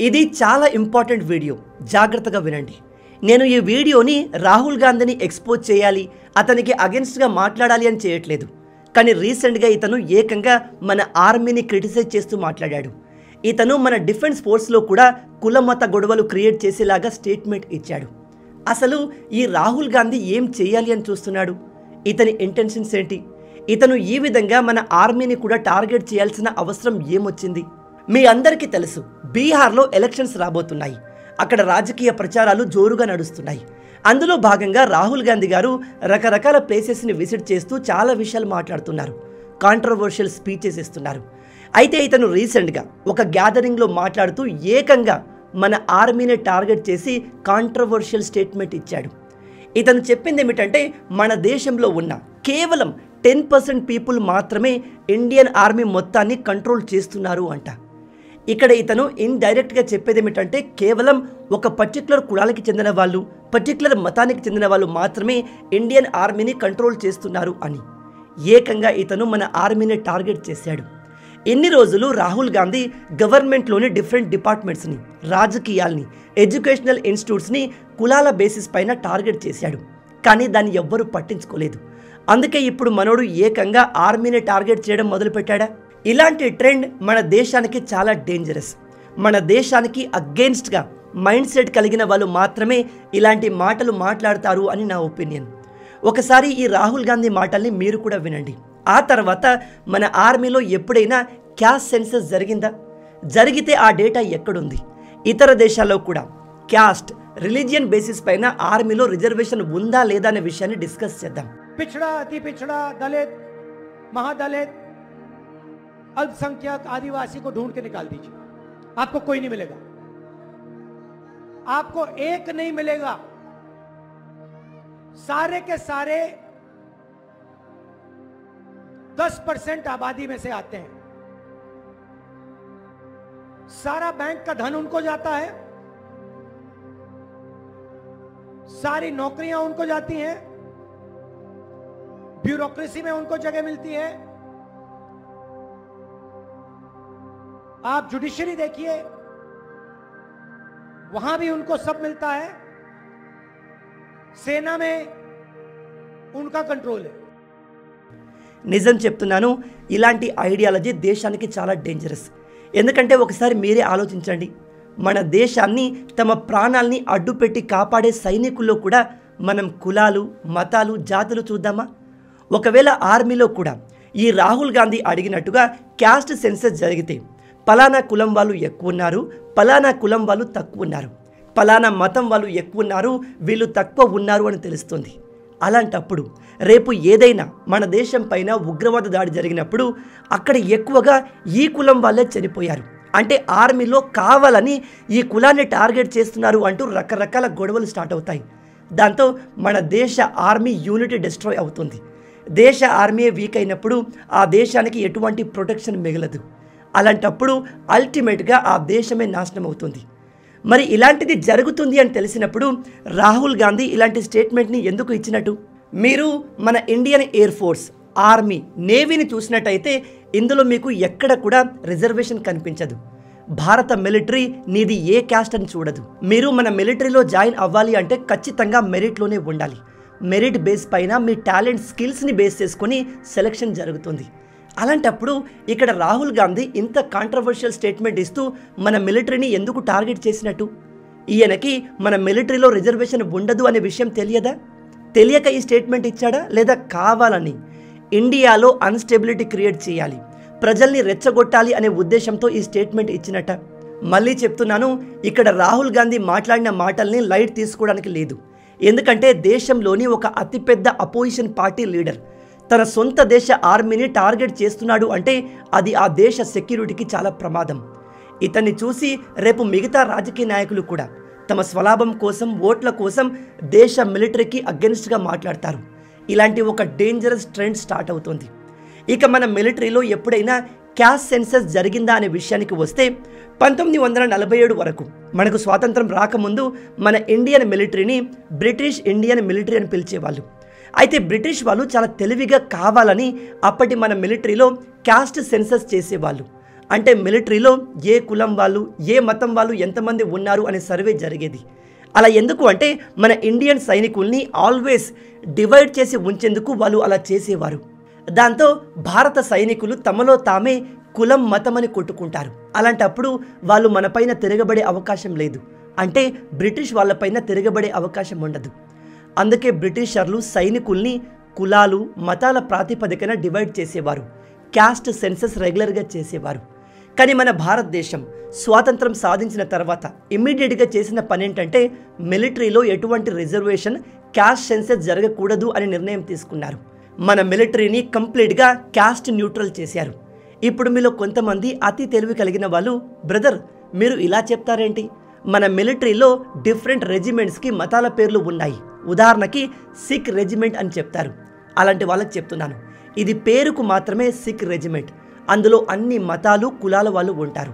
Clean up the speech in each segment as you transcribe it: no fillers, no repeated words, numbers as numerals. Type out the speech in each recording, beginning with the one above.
ఇది చాలా important video, జాగ్రత్తగా వినండి. నేను ఈ వీడియోని రాహుల్ గాంధీని ఎక్స్పోజ్ చేయాలి, అతనికి అగెన్స్ట్గా మాట్లాడాలి అని చేయట్లేదు. కానీ రీసెంట్గా ఇతను ఏకంగా మన ఆర్మీని క్రిటిసైజ్ చేస్తూ మాట్లాడాడు. ఇతను మన డిఫెన్స్ ఫోర్స్లో కూడా కుల మత గొడవలు క్రియేట్ చేసేలాగా స్టేట్మెంట్ ఇచ్చాడు. అసలు ఈ రాహుల్ గాంధీ ఏం చేయాలి అని చూస్తున్నాడు? ఇతని ఇంటెన్షన్స్ ఏంటి? ఇతను ఈ విధంగా మన ఆర్మీని కూడా టార్గెట్ చేయాల్సిన అవసరం ఏమొచ్చింది? మీ అందరికీ తెలుసు, బీహార్లో ఎలక్షన్స్ రాబోతున్నాయి. అక్కడ రాజకీయ ప్రచారాలు జోరుగా నడుస్తున్నాయి. అందులో భాగంగా రాహుల్ గాంధీ గారు రకరకాల ప్లేసెస్ని విజిట్ చేస్తూ చాలా విషయాలు మాట్లాడుతున్నారు. కాంట్రవర్షియల్ స్పీచెస్ ఇస్తున్నారు. అయితే ఇతను రీసెంట్గా ఒక గ్యాదరింగ్లో మాట్లాడుతూ ఏకంగా మన ఆర్మీని టార్గెట్ చేసి కాంట్రవర్షియల్ స్టేట్మెంట్ ఇచ్చాడు. ఇతను చెప్పింది ఏమిటంటే, మన దేశంలో ఉన్న కేవలం 10% పీపుల్ మాత్రమే ఇండియన్ ఆర్మీ మొత్తాన్ని కంట్రోల్ చేస్తున్నారు అంట. ఇక్కడ ఇతను ఇండైరెక్ట్గా చెప్పేది ఏమిటంటే, కేవలం ఒక పర్టికులర్ కులాలకి చెందిన వాళ్ళు, పర్టికులర్ మతానికి చెందిన వాళ్ళు మాత్రమే ఇండియన్ ఆర్మీని కంట్రోల్ చేస్తున్నారు అని. ఏకంగా ఇతను మన ఆర్మీని టార్గెట్ చేశాడు. ఎన్ని రోజులు రాహుల్ గాంధీ గవర్నమెంట్లోని డిఫరెంట్ డిపార్ట్మెంట్స్ని, రాజకీయాల్ని, ఎడ్యుకేషనల్ ఇన్స్టిట్యూట్స్ని కులాల బేసిస్ పైన టార్గెట్ చేశాడు. కానీ దాన్ని ఎవ్వరూ పట్టించుకోలేదు. అందుకే ఇప్పుడు మనోడు ఏకంగా ఆర్మీని టార్గెట్ చేయడం మొదలుపెట్టాడా? ఇలాంటి ట్రెండ్ మన దేశానికి చాలా డేంజరస్. మన దేశానికి అగెయిన్స్ట్గా మైండ్ సెట్ కలిగిన వాళ్ళు మాత్రమే ఇలాంటి మాటలు మాట్లాడతారు అని నా ఒపీనియన్. ఒకసారి ఈ రాహుల్ గాంధీ మాటల్ని మీరు కూడా వినండి. ఆ తర్వాత మన ఆర్మీలో ఎప్పుడైనా క్యాస్ట్ సెన్సస్ జరిగిందా? జరిగితే ఆ డేటా ఎక్కడుంది? ఇతర దేశాల్లో కూడా క్యాస్ట్, రిలీజియన్ బేసిస్ పైన ఆర్మీలో రిజర్వేషన్ ఉందా లేదా అనే విషయాన్ని డిస్కస్ చేద్దాం. पिछड़ा, अति पिछड़ा, दलित, महादलित, अल्पसंख्यक, आदिवासी को ढूंढ के निकाल दीजिए, आपको कोई नहीं मिलेगा. आपको एक नहीं मिलेगा. सारे के सारे 10% आबादी में से आते हैं. सारा बैंक का धन उनको जाता है, सारी नौकरियां उनको जाती हैं, ब्यूरोक्रेसी में उनको जगह मिलती है. आप जुडिशरी देखिए, वहां भी उनको सब मिलता है. सेना में उनका कंट्रोल है. నిజం చెప్తున్నాను, ఇలాంటి ఐడియాలజీ దేశానికి చాలా డేంజరస్. ఎందుకంటే ఒకసారి మీరే ఆలోచించండి, మన దేశాన్ని తమ ప్రాణాల్ని అడ్డుపెట్టి కాపాడే సైనికుల్లో కూడా మనం కులాలు, మతాలు, జాతులు చూద్దామా? ఒకవేళ ఆర్మీలో కూడా ఈ రాహుల్ గాంధీ అడిగినట్టుగా క్యాస్ట్ సెన్సస్ జరిగితే పలానా కులం వాళ్ళు ఎక్కువ ఉన్నారు, పలానా కులం వాళ్ళు తక్కువ ఉన్నారు, పలానా మతం వాళ్ళు ఎక్కువ ఉన్నారు, వీళ్ళు తక్కువ ఉన్నారు అని తెలుస్తుంది. అలాంటప్పుడు రేపు ఏదైనా మన దేశం పైన ఉగ్రవాద దాడి జరిగినప్పుడు అక్కడ ఎక్కువగా ఈ కులం వాళ్ళే చనిపోయారు అంటే ఆర్మీలో కావాలని ఈ కులాన్ని టార్గెట్ చేస్తున్నారు అంటూ రకరకాల గొడవలు స్టార్ట్ అవుతాయి. దాంతో మన దేశ ఆర్మీ యూనిటీ డిస్ట్రాయ్ అవుతుంది. దేశ ఆర్మీ వీక్ అయినప్పుడు ఆ దేశానికి ఎటువంటి ప్రొటెక్షన్ మిగలదు. అలాంటప్పుడు అల్టిమేట్గా ఆ దేశమే నాశనం అవుతుంది. మరి ఇలాంటిది జరుగుతుంది అని తెలిసినప్పుడు రాహుల్ గాంధీ ఇలాంటి స్టేట్మెంట్ని ఎందుకు ఇచ్చినట్టు? మీరు మన ఇండియన్ ఎయిర్ ఫోర్స్, ఆర్మీ, నేవీని చూసినట్టయితే ఇందులో మీకు ఎక్కడ కూడా రిజర్వేషన్ కనిపించదు. భారత మిలిటరీ నీది ఏ క్యాస్ట్ అని చూడదు. మీరు మన మిలిటరీలో జాయిన్ అవ్వాలి అంటే ఖచ్చితంగా మెరిట్లోనే ఉండాలి. మెరిట్ బేస్ పైన మీ టాలెంట్, స్కిల్స్ని బేస్ చేసుకొని సెలక్షన్ జరుగుతుంది. అలాంటప్పుడు ఇక్కడ రాహుల్ గాంధీ ఇంత కాంట్రవర్షియల్ స్టేట్మెంట్ ఇస్తూ మన మిలిటరీని ఎందుకు టార్గెట్ చేసినట్టు? ఈయనకి మన మిలిటరీలో రిజర్వేషన్ ఉండదు అనే విషయం తెలియదా? తెలియక ఈ స్టేట్మెంట్ ఇచ్చాడా, లేదా కావాలని ఇండియాలో అన్స్టెబిలిటీ క్రియేట్ చేయాలి, ప్రజల్ని రెచ్చగొట్టాలి అనే ఉద్దేశంతో ఈ స్టేట్మెంట్ ఇచ్చినట్ట? మళ్ళీ చెప్తున్నాను, ఇక్కడ రాహుల్ గాంధీ మాట్లాడిన మాటల్ని లైట్ తీసుకోవడానికి లేదు. ఎందుకంటే దేశంలోని ఒక అతిపెద్ద అపోజిషన్ పార్టీ లీడర్ తన సొంత దేశ ఆర్మీని టార్గెట్ చేస్తున్నాడు అంటే అది ఆ దేశ సెక్యూరిటీకి చాలా ప్రమాదం. ఇతన్ని చూసి రేపు మిగతా రాజకీయ నాయకులు కూడా తమ స్వలాభం కోసం, ఓట్ల కోసం దేశ మిలిటరీకి అగెన్స్ట్గా మాట్లాడతారు. ఇలాంటి ఒక డేంజరస్ ట్రెండ్ స్టార్ట్ అవుతుంది. ఇక మన మిలిటరీలో ఎప్పుడైనా క్యాస్ట్ సెన్సస్ జరిగిందా అనే విషయానికి వస్తే 1947 వరకు, మనకు స్వాతంత్రం రాకముందు మన ఇండియన్ మిలిటరీని బ్రిటిష్ ఇండియన్ మిలిటరీ అని పిలిచేవాళ్ళు. అయితే బ్రిటిష్ వాళ్ళు చాలా తెలివిగా కావాలని అప్పటి మన మిలిటరీలో క్యాస్ట్ సెన్సస్ చేసేవాళ్ళు. అంటే మిలిటరీలో ఏ కులం వాళ్ళు, ఏ మతం వాళ్ళు ఎంతమంది ఉన్నారు అనే సర్వే జరిగేది. అలా ఎందుకు అంటే మన ఇండియన్ సైనికుల్ని ఆల్వేస్ డివైడ్ చేసి ఉంచేందుకు వాళ్ళు అలా చేసేవారు. దాంతో భారత సైనికులు తమలో తామే కులం మతం అని కొట్టుకుంటారు. అలాంటప్పుడు వాళ్ళు మనపైన తిరగబడే అవకాశం లేదు, అంటే బ్రిటిష్ వాళ్ళపైన తిరగబడే అవకాశం ఉండదు. అందుకే బ్రిటిషర్లు సైనికుల్ని కులాలు మతాల ప్రాతిపదికన డివైడ్ చేసేవారు. క్యాస్ట్ సెన్సస్ రెగ్యులర్గా చేసేవారు. కానీ మన భారతదేశం స్వాతంత్రం సాధించిన తర్వాత ఇమ్మీడియట్గా చేసిన పని ఏంటంటే మిలిటరీలో ఎటువంటి రిజర్వేషన్, క్యాస్ట్ సెన్సస్ జరగకూడదు అని నిర్ణయం తీసుకున్నారు. మన మిలిటరీని కంప్లీట్గా క్యాస్ట్ న్యూట్రల్ చేశారు. ఇప్పుడు మీలో కొంతమంది అతి తెలివి కలిగిన వాళ్ళు, బ్రదర్ మీరు ఇలా చెప్తారేంటి, మన మిలిటరీలో డిఫరెంట్ రెజిమెంట్స్కి మతాల పేర్లు ఉన్నాయి, ఉదాహరణకి సిక్ రెజిమెంట్ అని చెప్తారు. అలాంటి వాళ్ళకి చెప్తున్నాను, ఇది పేరుకు మాత్రమే సిక్ రెజిమెంట్. అందులో అన్ని మతాలు కులాల వాళ్ళు ఉంటారు.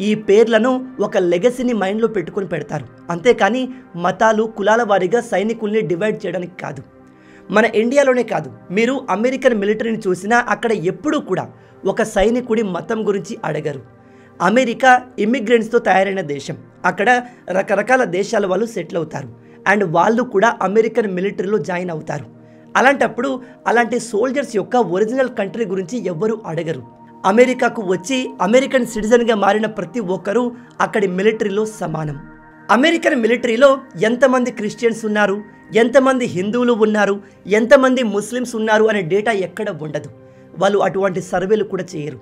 ఈ పేర్లను ఒక లెగసీని మైండ్లో పెట్టుకొని పెడతారు, అంతేకాని మతాలు కులాల వారీగా సైనికుల్ని డివైడ్ చేయడానికి కాదు. మన ఇండియాలోనే కాదు, మీరు అమెరికన్ మిలిటరీని చూసినా అక్కడ ఎప్పుడూ కూడా ఒక సైనికుడి మతం గురించి అడగరు. అమెరికా ఇమిగ్రెంట్స్తో తయారైన దేశం. అక్కడ రకరకాల దేశాల వాళ్ళు సెటిల్ అవుతారు అండ్ వాళ్ళు కూడా అమెరికన్ మిలిటరీలో జాయిన్ అవుతారు. అలాంటప్పుడు అలాంటి సోల్జర్స్ యొక్క ఒరిజినల్ కంట్రీ గురించి ఎవ్వరూ అడగరు. అమెరికాకు వచ్చి అమెరికన్ సిటిజన్గా మారిన ప్రతి ఒక్కరూ అక్కడి మిలిటరీలో సమానం. అమెరికన్ మిలిటరీలో ఎంతమంది క్రిస్టియన్స్ ఉన్నారు, ఎంతమంది హిందువులు ఉన్నారు, ఎంతమంది ముస్లిమ్స్ ఉన్నారు అనే డేటా ఎక్కడ ఉండదు. వాళ్ళు అటువంటి సర్వేలు కూడా చేయరు.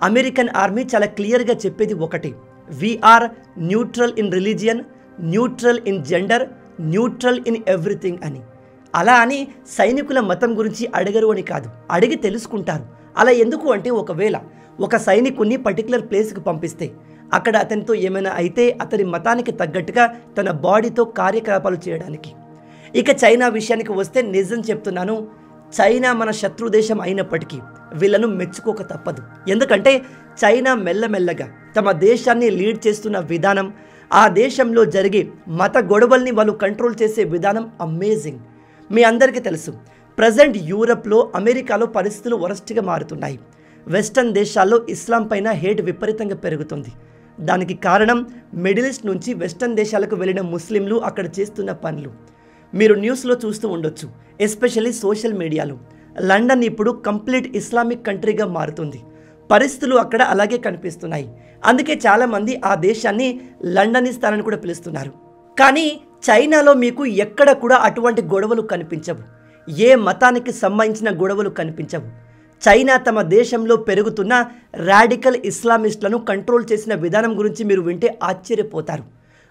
అమెరికన్ ఆర్మీ చాలా క్లియర్గా చెప్పేది ఒకటి, we are neutral in religion, neutral in gender, neutral in everything అని. అలా అని సైనికుల మతం గురించి అడగరు అని కాదు, అడిగి తెలుసుకుంటారు. అలా ఎందుకు అంటే ఒకవేళ ఒక సైనికుని పర్టికులర్ ప్లేస్కి పంపిస్తే అక్కడ అతనితో ఏమైనా అయితే అతని మతానికి తగ్గట్టుగా తన బాడీతో కార్యకలాపాలు చేయడానికి. ఇక చైనా విషయానికి వస్తే నిజం చెప్తున్నాను, చైనా మన శత్రు దేశం అయినప్పటికీ వీళ్ళను మెచ్చుకోక తప్పదు. ఎందుకంటే చైనా మెల్లమెల్లగా తమ దేశాన్ని లీడ్ చేస్తున్న విధానం, ఆ దేశంలో జరిగే మత గొడవల్ని వాళ్ళు కంట్రోల్ చేసే విధానం అమేజింగ్. మీ అందరికీ తెలుసు, ప్రజెంట్ యూరప్లో, అమెరికాలో పరిస్థితులు వరస్ట్గా మారుతున్నాయి. వెస్టర్న్ దేశాల్లో ఇస్లాం పైన హేట్ విపరీతంగా పెరుగుతుంది. దానికి కారణం మిడిల్ ఈస్ట్ నుంచి వెస్టర్న్ దేశాలకు వెళ్ళిన ముస్లింలు అక్కడ చేస్తున్న పనులు. మీరు న్యూస్లో చూస్తూ ఉండొచ్చు, ఎస్పెషల్లీ సోషల్ మీడియాలో. లండన్ ఇప్పుడు కంప్లీట్ ఇస్లామిక్ కంట్రీగా మారుతుంది. పరిస్థితులు అక్కడ అలాగే కనిపిస్తున్నాయి. అందుకే చాలామంది ఆ దేశాన్ని లండనిస్తాన్ అని కూడా పిలుస్తున్నారు. కానీ చైనాలో మీకు ఎక్కడ కూడా అటువంటి గొడవలు కనిపించవు. ఏ మతానికి సంబంధించిన గొడవలు కనిపించవు. చైనా తమ దేశంలో పెరుగుతున్న రాడికల్ ఇస్లామిస్టులను కంట్రోల్ చేసిన విధానం గురించి మీరు వింటే ఆశ్చర్యపోతారు.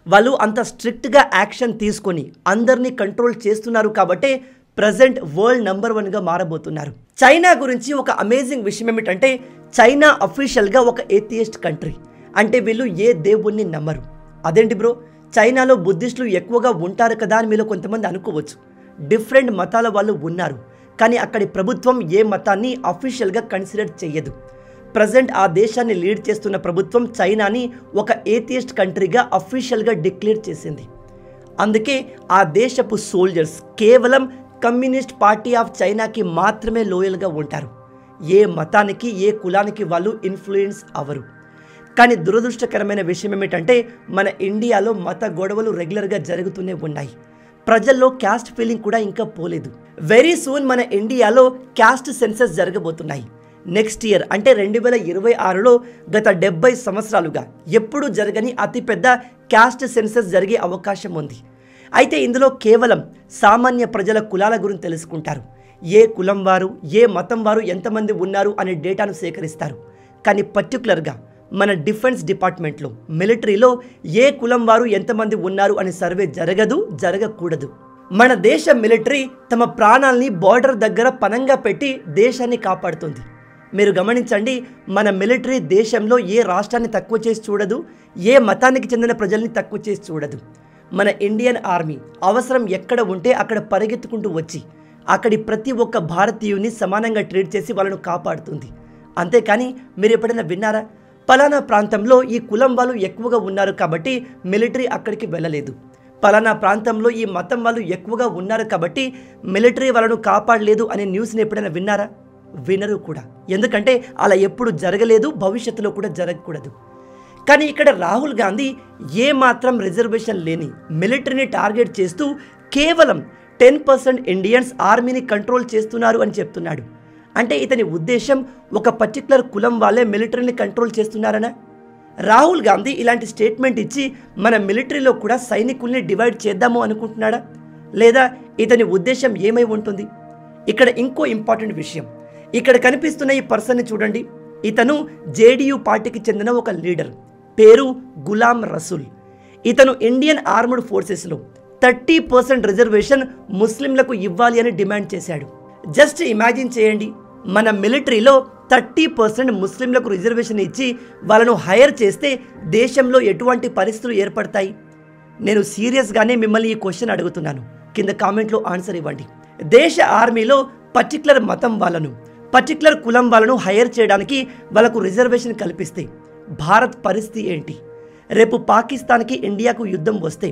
వాళ్ళు అంత స్ట్రిక్ట్గా యాక్షన్ తీసుకొని అందరినీ కంట్రోల్ చేస్తున్నారు కాబట్టే ప్రజెంట్ వరల్డ్ నెంబర్ 1గా మారబోతున్నారు. చైనా గురించి ఒక అమేజింగ్ విషయం ఏమిటంటే చైనా అఫీషియల్గా ఒక ఏథియిస్ట్ కంట్రీ. అంటే వీళ్ళు ఏ దేవుణ్ణి నమ్మరు. అదేంటి బ్రో, చైనాలో బుద్ధిస్టులు ఎక్కువగా ఉంటారు కదా అని మీలో కొంతమంది అనుకోవచ్చు. డిఫరెంట్ మతాల వాళ్ళు ఉన్నారు, కానీ అక్కడి ప్రభుత్వం ఏ మతాన్ని అఫీషియల్గా కన్సిడర్ చేయదు. ప్రజెంట్ ఆ దేశాన్ని లీడ్ చేస్తున్న ప్రభుత్వం చైనాని ఒక ఏథియిస్ట్ కంట్రీగా అఫీషియల్గా డిక్లేర్ చేసింది. అందుకే ఆ దేశపు సోల్జర్స్ కేవలం కమ్యూనిస్ట్ పార్టీ ఆఫ్ చైనాకి మాత్రమే లోయల్గా ఉంటారు. ఏ మతానికి, ఏ కులానికి వాళ్ళు ఇన్ఫ్లుయెన్స్ అవ్వరు. కానీ దురదృష్టకరమైన విషయం ఏమిటంటే మన ఇండియాలో మత గొడవలు రెగ్యులర్గా జరుగుతూనే ఉన్నాయి. ప్రజల్లో క్యాస్ట్ ఫీలింగ్ కూడా ఇంకా పోలేదు. వెరీ సూన్ మన ఇండియాలో క్యాస్ట్ సెన్సస్ జరగబోతున్నాయి. నెక్స్ట్ ఇయర్ అంటే 2026లో గత 70 సంవత్సరాలుగా ఎప్పుడూ జరగని అతిపెద్ద క్యాస్ట్ సెన్సస్ జరిగే అవకాశం ఉంది. అయితే ఇందులో కేవలం సామాన్య ప్రజల కులాల గురించి తెలుసుకుంటారు. ఏ కులం వారు, ఏ మతం వారు ఎంతమంది ఉన్నారు అనే డేటాను సేకరిస్తారు. కానీ పర్టికులర్గా మన డిఫెన్స్ డిపార్ట్మెంట్లో, మిలిటరీలో ఏ కులం వారు ఎంతమంది ఉన్నారు అనే సర్వే జరగదు, జరగకూడదు. మన దేశ మిలిటరీ తమ ప్రాణాల్ని బార్డర్ దగ్గర పనంగా పెట్టి దేశాన్ని కాపాడుతుంది. మీరు గమనించండి, మన మిలిటరీ దేశంలో ఏ రాష్ట్రాన్ని తక్కువ చేసి చూడదు, ఏ మతానికి చెందిన ప్రజల్ని తక్కువ చేసి చూడదు. మన ఇండియన్ ఆర్మీ అవసరం ఎక్కడ ఉంటే అక్కడ పరిగెత్తుకుంటూ వచ్చి అక్కడి ప్రతి ఒక్క భారతీయుని సమానంగా ట్రీట్ చేసి వాళ్ళను కాపాడుతుంది. అంతేకాని మీరు ఎప్పుడైనా విన్నారా, పలానా ప్రాంతంలో ఈ కులం వాళ్ళు ఎక్కువగా ఉన్నారు కాబట్టి మిలిటరీ అక్కడికి వెళ్ళలేదు, పలానా ప్రాంతంలో ఈ మతం వాళ్ళు ఎక్కువగా ఉన్నారు కాబట్టి మిలిటరీ వాళ్ళను కాపాడలేదు అనే న్యూస్ని ఎప్పుడైనా విన్నారా? వినరు కూడా. ఎందుకంటే అలా ఎప్పుడు జరగలేదు, భవిష్యత్తులో కూడా జరగకూడదు. కానీ ఇక్కడ రాహుల్ గాంధీ ఏమాత్రం రిజర్వేషన్ లేని మిలిటరీని టార్గెట్ చేస్తూ కేవలం 10% ఇండియన్స్ ఆర్మీని కంట్రోల్ చేస్తున్నారు అని చెప్తున్నాడు. అంటే ఇతని ఉద్దేశం ఒక పర్టికులర్ కులం వాళ్ళే మిలిటరీని కంట్రోల్ చేస్తున్నారనా? రాహుల్ గాంధీ ఇలాంటి స్టేట్మెంట్ ఇచ్చి మన మిలిటరీలో కూడా సైనికుల్ని డివైడ్ చేద్దాము అనుకుంటున్నాడా? లేదా ఇతని ఉద్దేశం ఏమై ఉంటుంది? ఇక్కడ ఇంకో ఇంపార్టెంట్ విషయం, ఇక్కడ కనిపిస్తున్న ఈ పర్సన్ని చూడండి. ఇతను జేడీయూ పార్టీకి చెందిన ఒక లీడర్, పేరు గులాం రసూల్. ఇతను ఇండియన్ ఆర్మ్డ్ ఫోర్సెస్లో 30% రిజర్వేషన్ ముస్లింలకు ఇవ్వాలి అని డిమాండ్ చేశాడు. జస్ట్ ఇమాజిన్ చేయండి, మన మిలిటరీలో 30% ముస్లింలకు రిజర్వేషన్ ఇచ్చి వాళ్ళను హైర్ చేస్తే దేశంలో ఎటువంటి పరిస్థితులు ఏర్పడతాయి? నేను సీరియస్గానే మిమ్మల్ని ఈ క్వశ్చన్ అడుగుతున్నాను. కింద కామెంట్లో ఆన్సర్ ఇవ్వండి. దేశ ఆర్మీలో పర్టికులర్ మతం వాళ్ళను, పర్టికులర్ కులం వాళ్ళను హైర్ చేయడానికి వాళ్ళకు రిజర్వేషన్ కల్పిస్తే భారత్ పరిస్థితి ఏంటి? రేపు పాకిస్తాన్కి ఇండియాకు యుద్ధం వస్తే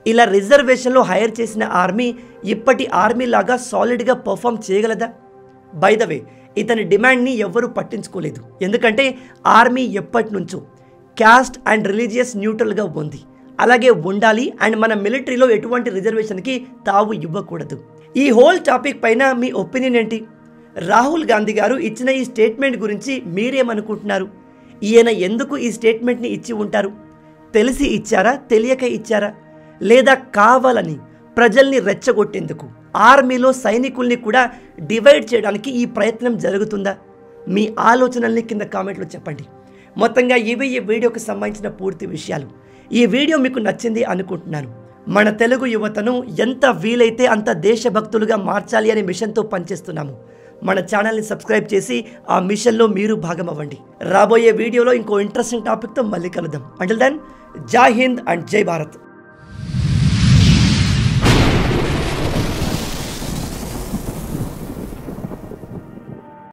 ఇలా రిజర్వేషన్లో హైర్ చేసిన ఆర్మీ ఇప్పటి ఆర్మీ లాగా సాలిడ్గా పర్ఫామ్ చేయగలదా? బై ద వే, ఇతని డిమాండ్ని ఎవ్వరూ పట్టించుకోలేదు. ఎందుకంటే ఆర్మీ ఎప్పటి నుంచో క్యాస్ట్ అండ్ రిలీజియస్ న్యూట్రల్గా ఉంది, అలాగే ఉండాలి. అండ్ మన మిలిటరీలో ఎటువంటి రిజర్వేషన్కి తావు ఇవ్వకూడదు. ఈ హోల్ టాపిక్ పైన మీ ఒపీనియన్ ఏంటి? రాహుల్ గాంధీ గారు ఇచ్చిన ఈ స్టేట్మెంట్ గురించి మీరేమనుకుంటున్నారు? ఈయన ఎందుకు ఈ స్టేట్మెంట్ని ఇచ్చి ఉంటారు? తెలిసి ఇచ్చారా, తెలియక ఇచ్చారా, లేదా కావాలని ప్రజల్ని రెచ్చగొట్టేందుకు ఆర్మీలో సైనికుల్ని కూడా డివైడ్ చేయడానికి ఈ ప్రయత్నం జరుగుతుందా? మీ ఆలోచనల్ని కింద కామెంట్లో చెప్పండి. మొత్తంగా ఇవి ఈ వీడియోకి సంబంధించిన పూర్తి విషయాలు. ఈ వీడియో మీకు నచ్చింది అనుకుంటున్నాను. మన తెలుగు యువతను ఎంత వీలైతే అంత దేశభక్తులుగా మార్చాలి అనే మిషన్తో పనిచేస్తున్నాము. మన ఛానల్ని సబ్స్క్రైబ్ చేసి ఆ మిషన్లో మీరు భాగం అవ్వండి. రాబోయే వీడియోలో ఇంకో ఇంట్రెస్టింగ్ టాపిక్తో మళ్ళీ కలుద్దాం. అంటిల్ దెన్, జై హింద్ అండ్ జై భారత్.